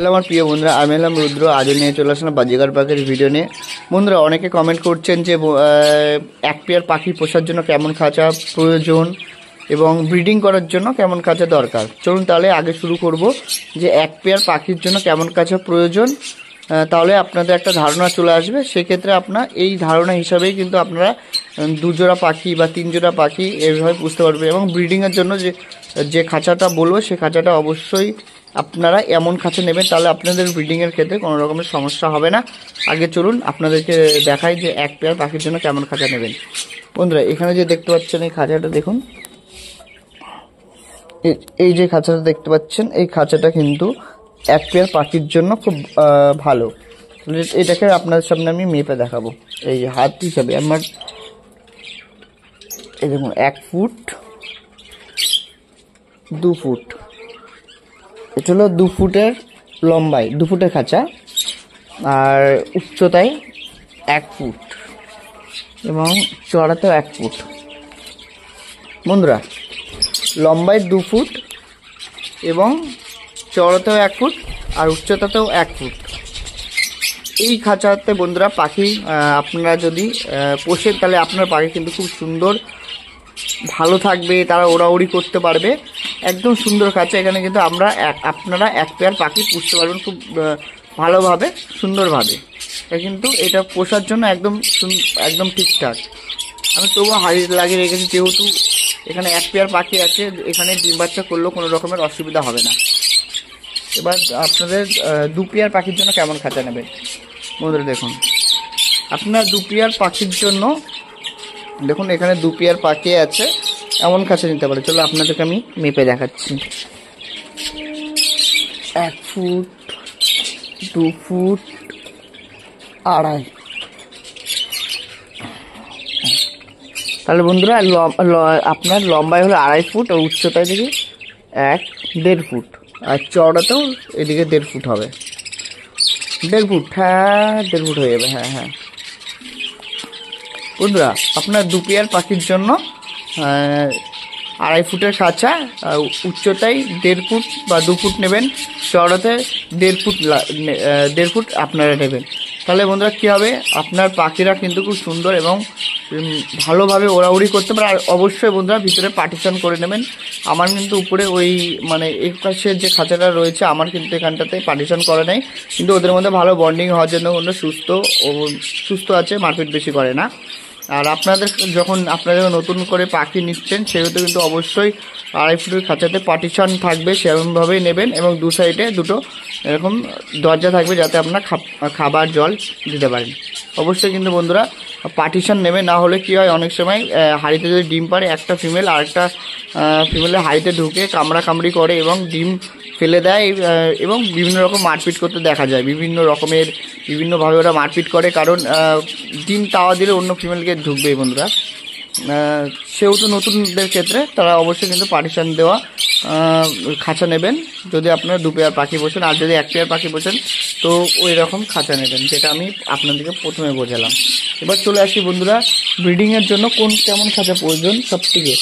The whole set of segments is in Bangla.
হ্যালো আমার প্রিয় বন্ধুরা, আমি হলাম রুদ্র। আজও নিয়ে চলে আসলাম বাজিগার পাখির ভিডিও নিয়ে। বন্ধুরা অনেকে কমেন্ট করছেন যে এক পেয়ার পাখি পোষার জন্য কেমন খাঁচা প্রয়োজন এবং ব্রিডিং করার জন্য কেমন খাঁচা দরকার। চলুন তাহলে আগে শুরু করব যে এক পেয়ার পাখির জন্য কেমন খাঁচা প্রয়োজন, তাহলে আপনাদের একটা ধারণা চলে আসবে। সেক্ষেত্রে আপনার এই ধারণা হিসাবেই কিন্তু আপনারা দুজোড়া পাখি বা তিন জোড়া পাখি এইভাবে বুঝতে পারবেন। এবং ব্রিডিংয়ের জন্য যে খাঁচাটা বলবো সে খাঁচাটা অবশ্যই আপনারা এমন খাঁচা নেবেন, তাহলে আপনাদের ব্রিডিংয়ের ক্ষেত্রে কোনো রকমের সমস্যা হবে না। আগে চলুন আপনাদেরকে দেখাই যে এক পেয়ার পাখির জন্য কেমন খাঁচা নেবেন। বন্ধুরা এখানে যে দেখতে পাচ্ছেন এই খাঁচাটা দেখুন, এই যে খাঁচাটা দেখতে পাচ্ছেন এই খাঁচাটা কিন্তু এক পেয়ার পাখির জন্য খুব ভালো। এটাকে আপনাদের সামনে আমি মেপে দেখাবো। এই হাত হিসাবে আমার এই দেখুন 1 ফুট 2 ফুট, এটা হলো 2 ফুটের লম্বায় 2 ফুটের খাঁচা, আর উচ্চতায় 1 ফুট এবং চড়াতেও 1 ফুট। বন্ধুরা লম্বায় 2 ফুট এবং চড়াতেও 1 ফুট আর উচ্চতাতেও 1 ফুট। এই খাঁচাতে বন্ধুরা পাখি আপনারা যদি পোষেন তাহলে আপনার পাখি কিন্তু খুব সুন্দর ভালো থাকবে, তারা ওড়াউড়ি করতে পারবে। একদম সুন্দর খাঁচা। এখানে কিন্তু আপনারা এক পেয়ার পাখি পুষতে পারবেন খুব ভালোভাবে, সুন্দরভাবে। কিন্তু এটা পোষার জন্য একদম ঠিকঠাক। আমি তবুও হাড়ি লাগিয়ে রেখেছি, যেহেতু এখানে এক পেয়ার পাখি আছে, এখানে ডিম বাচ্চা করলেও কোনো রকমের অসুবিধা হবে না। এবার আপনাদের 2 পেয়ার পাখির জন্য কেমন খাঁচা নেবেন। বন্ধুরা দেখুন, আপনার 2 পেয়ার পাখির জন্য দেখুন এখানে 2 পেয়ার পাখি আছে, এমন খাঁচা নিতে পারে। চলো আপনাদেরকে আমি মেপে দেখাচ্ছি। 1 ফুট 2 ফুট 2.5। তাহলে বন্ধুরা আপনার লম্বায় হলো 2.5 ফুট আর উচ্চতায় দেখি 1.5 ফুট, আর চওড়াতেও এদিকে 1.5 ফুট হবে। 1.5 ফুট, হ্যাঁ 1.5 ফুট হয়ে যাবে। হ্যাঁ বন্ধুরা আপনার 2 পেয়ার পাখির জন্য 2.5 ফুটের খাঁচা, উচ্চতায় 1.5 ফুট বা 2 ফুট নেবেন, চওড়াতে 1.5 ফুট আপনারা নেবেন। তাহলে বন্ধুরা কী হবে, আপনার পাখিরা কিন্তু খুব সুন্দর এবং ভালোভাবে ওড়াউড়ি করতে পারে। আর অবশ্যই বন্ধুরা ভিতরে পার্টিশন করে নেবেন। আমার কিন্তু উপরে ওই এই পাশের যে খাঁচাটা রয়েছে আমার কিন্তু এখানটাতে পার্টিশন করে নেই, কিন্তু ওদের মধ্যে ভালো বন্ডিং হওয়ার জন্য সুস্থ আছে, মারপিট বেশি করে না। আর আপনারা যখন নতুন করে পাখি নিচ্ছেন সেহেতু কিন্তু অবশ্যই 2.5 ফুটের খাঁচাতে পার্টিশন থাকবে, সেরকমভাবেই নেবেন। এবং 2 সাইডে 2টো এরকম দরজা থাকবে, যাতে আপনার খাবার জল দিতে পারেন। অবশ্যই কিন্তু বন্ধুরা পার্টিশন নেবে, না হলে কী হয়, অনেক সময় হাঁড়িতে যদি ডিম পারে একটা ফিমেল আরেকটা ফিমেলের হাঁড়িতে ঢুকে কামড়াকামড়ি করে এবং ডিম ফেলে দেয় এবং বিভিন্ন রকম মারপিট করতে দেখা যায়। বিভিন্নভাবে ওরা মারপিট করে, কারণ ডিম তাওয়া দিলে অন্য ফিমেলকে ঢুকবেই বন্ধুরা। সেহেতু নতুনদের ক্ষেত্রে তারা অবশ্যই কিন্তু পার্টিশন দেওয়া খাঁচা নেবেন যদি আপনারা 2 পেয়ার পাখি পোষেন। আর যদি 1 পেয়ার পাখি পোষেন তো ওই রকম খাঁচা নেবেন, যেটা আমি আপনাদেরকে প্রথমে বোঝালাম। এবার চলে আসি বন্ধুরা ব্রিডিংয়ের জন্য কেমন খাঁচা প্রয়োজন সবথেকে।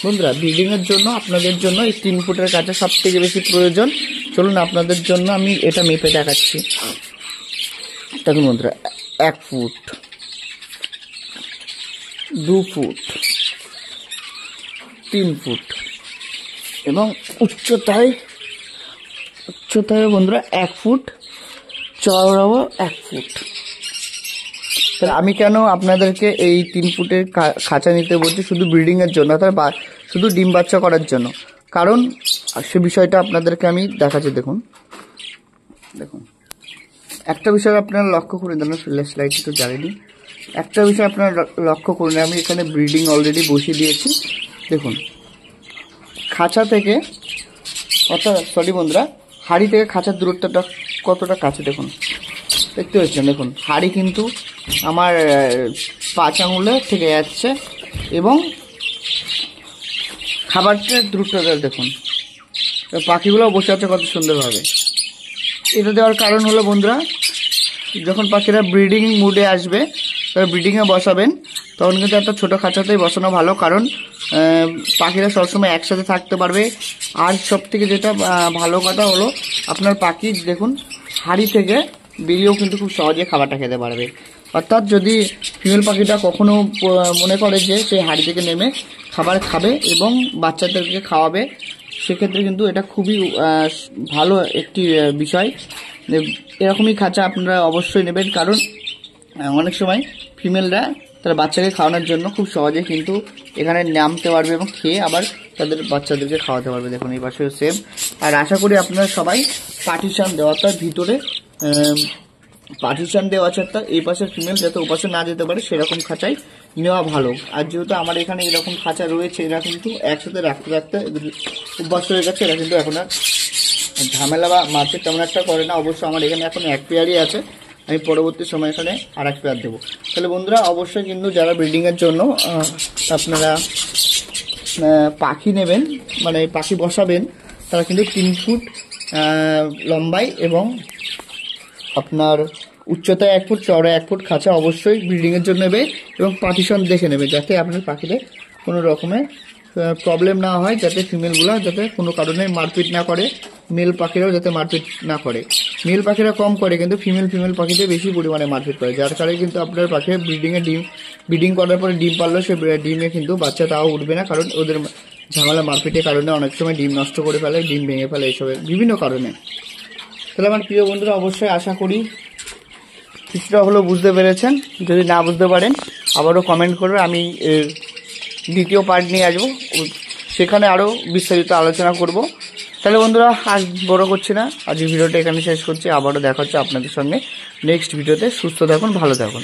বন্ধুরা ব্রিডিংয়ের জন্য আপনাদের জন্য এই 3 ফুটের খাঁচা সবথেকে বেশি প্রয়োজন। চলুন আপনাদের জন্য আমি এটা মেপে দেখাচ্ছি। দেখুন বন্ধুরা 1 ফুট 2 ফুট 3 ফুট এবং উচ্চতায় বন্ধুরা 1 ফুট, চওড়াও 1 ফুট। তাহলে আমি কেন আপনাদেরকে এই 3 ফুটের খাঁচা নিতে বলছি, শুধু ব্রিডিংয়ের জন্য, অর্থাৎ শুধু ডিম বাচ্চা করার জন্য। কারণ সে বিষয়টা আপনাদেরকে আমি দেখাচ্ছি। দেখুন একটা বিষয় আপনারা লক্ষ্য করে দেন, ফ্ল্যাশ লাইট একটু জ্বালিয়ে দিন। একটা বিষয় আপনারা লক্ষ্য করুন, আমি এখানে ব্রিডিং অলরেডি বসিয়ে দিয়েছি। দেখুন খাঁচা থেকে বন্ধুরা হাঁড়ি থেকে খাঁচার দূরত্বটা কতটা কাছে দেখুন, দেখতে পাচ্ছেন। দেখুন হাঁড়ি কিন্তু আমার 5 আঙুলে থেকে যাচ্ছে এবং খাবারটার দূরত্বটা দেখুন, পাখিগুলো বসে আছে কত সুন্দরভাবে। এটা দেওয়ার কারণ হলো বন্ধুরা, যখন পাখিরা ব্রিডিং মুডে আসবে, তারা ব্রিডিংয়ে বসাবেন, তখন কিন্তু একটা ছোটো খাঁচাতেই বসানো ভালো। কারণ পাখিরা সবসময় একসাথে থাকতে পারবে। আর সব থেকে যেটা ভালো কথা হলো আপনার পাখি দেখুন হাঁড়ি থেকে বেরিয়েও কিন্তু খুব সহজে খাবারটা খেতে পারবে। অর্থাৎ যদি ফিমেল পাখিটা কখনো মনে করে যে সে হাঁড়ি থেকে নেমে খাবার খাবে এবং বাচ্চাদেরকে খাওয়াবে, সেক্ষেত্রে কিন্তু এটা খুবই ভালো একটি বিষয়। এরকমই খাঁচা আপনারা অবশ্যই নেবেন, কারণ অনেক সময় ফিমেলরা তার বাচ্চাকে খাওয়ানোর জন্য খুব সহজে কিন্তু এখানে নামতে পারবে এবং খেয়ে আবার তাদের বাচ্চাদেরকে খাওয়াতে পারবে। দেখুন এই পাশেও সেম। আর আশা করি আপনারা সবাই পার্টিশন দেওয়া, তার ভিতরে পার্টিশন দেওয়া আছে, অর্থাৎ এই পাশের ফিমেল যাতে ও পাশে না যেতে পারে সেরকম খাঁচাই নেওয়া ভালো। আর যেহেতু আমার এখানে এরকম খাঁচা রয়েছে, এরা কিন্তু একসাথে রাখতে রাখতে অভ্যাস হয়ে গেছে, এরা কিন্তু এখন আর ঝামেলা বা মারপিট তেমন একটা করে না। অবশ্য আমার এখানে এখন এক পেয়ারই আছে, আমি পরবর্তী সময় এখানে আর এক পেয়ার দেবো। তাহলে বন্ধুরা অবশ্যই কিন্তু যারা ব্রিডিংয়ের জন্য আপনারা পাখি নেবেন, মানে পাখি বসাবেন, তারা কিন্তু 3 ফুট লম্বাই এবং আপনার উচ্চতায় 1 ফুট, চওড়ায় 1 ফুট খাঁচা অবশ্যই ব্রিডিংয়ের জন্য নেবে এবং পার্টিশন দেখে নেবে, যাতে আপনার পাখিদের কোনো রকমের প্রবলেম না হয়, যাতে ফিমেলগুলো যাতে কোনো কারণে মারপিট না করে, মেল পাখিরাও যাতে মারপিট না করে। মেল পাখিরা কম করে কিন্তু ফিমেল পাখিদের বেশি পরিমাণে মারপিট করে, যার কারণে কিন্তু আপনার পাখি ব্রিডিং করার পরে ডিম পারলেও সে ডিমে কিন্তু বাচ্চা তাও উঠবে না, কারণ ওদের ঝামেলা মারপিটের কারণে অনেক সময় ডিম নষ্ট করে ফেলে, ডিম ভেঙে ফেলে, এইসবের বিভিন্ন কারণে। তাহলে আমার প্রিয় বন্ধুরা অবশ্যই আশা করি কিছুটা হলেও বুঝতে পেরেছেন। যদি না বুঝতে পারেন আবারও কমেন্ট করবে, আমি দ্বিতীয় পার্ট নিয়ে আসবো, সেখানে আরও বিস্তারিত আলোচনা করব। তাহলে বন্ধুরা আজ বড় করছি না, আজ ভিডিওটা এখানে শেষ করছি। আবারও দেখা হচ্ছে আপনাদের সঙ্গে নেক্সট ভিডিওতে। সুস্থ থাকুন, ভালো থাকুন।